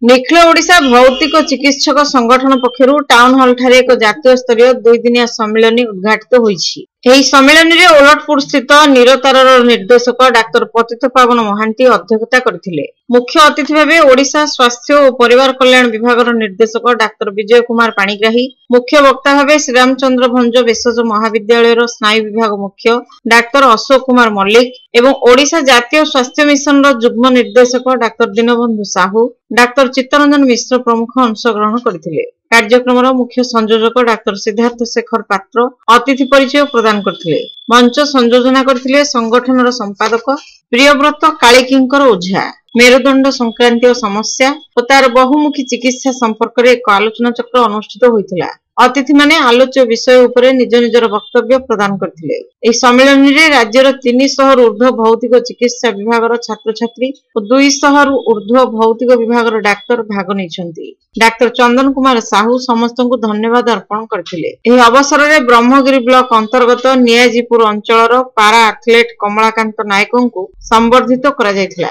निखिल ओडिशा भौतिक चिकित्सक संगठन पक्षरु टाउन हॉल ठारे एक जातीय स्तरीय 2 दिनिया सम्मेलन उद्घाटित होईछि। एही सम्मेलन रे ओलटपुर स्थित निरतारर निर्देशक डाक्टर पतित पावन महांती अध्यक्षता करथिले। मुख्य अतिथि भाबे ओडिशा स्वास्थ्य और परिवार कल्याण विभागर निर्देशक डाक्टर विजय कुमार पाणिग्राही, मुख्य वक्ता भाबे श्रीरामचंद्र भंज भेषज महाविद्यालय स्नायु विभाग मुख्य डाक्टर अशोक कुमार मल्लिक एवं ओडिशा जातीय स्वास्थ्य मिशन जुग्म निर्देशक डाक्टर दीनबंधु साहू, डाक्टर चित्तरंजन मिश्र प्रमुख अंशग्रहण करथिले। कार्यक्रम मुख्य संयोजक डाक्टर सिद्धार्थ शेखर पात्र अतिथि परिचय प्रदान करथिले। मंच संयोजना करथिले संगठनर संपादक प्रियव्रत कालिकिंकर ओझा। मेरुदंड संक्रांतीय समस्या और तार बहुमुखी चिकित्सा संपर्क में एक आलोचना चक्र अनुष्ठित होइथिला। अतिथि माने आलोच्य विषय उपरे निज निजर वक्तव्य प्रदान करथिले। एही सम्मेलन रे राज्यर 300 ऊर्ध्व भौतिक चिकित्सा विभागर छात्र छात्री और 200 ऊर्ध्व भौतिक विभागर डाक्तर भाग नैछंती। डाक्टर चंदन कुमार साहू समस्त को धन्यवाद अर्पण करथिले। एही अवसर रे ब्रह्मगिरी ब्लॉक अंतर्गत नियाजीपुर अंचलर पारा एथलेट कमलाकांत नायक को संबर्धित करा जायथिला।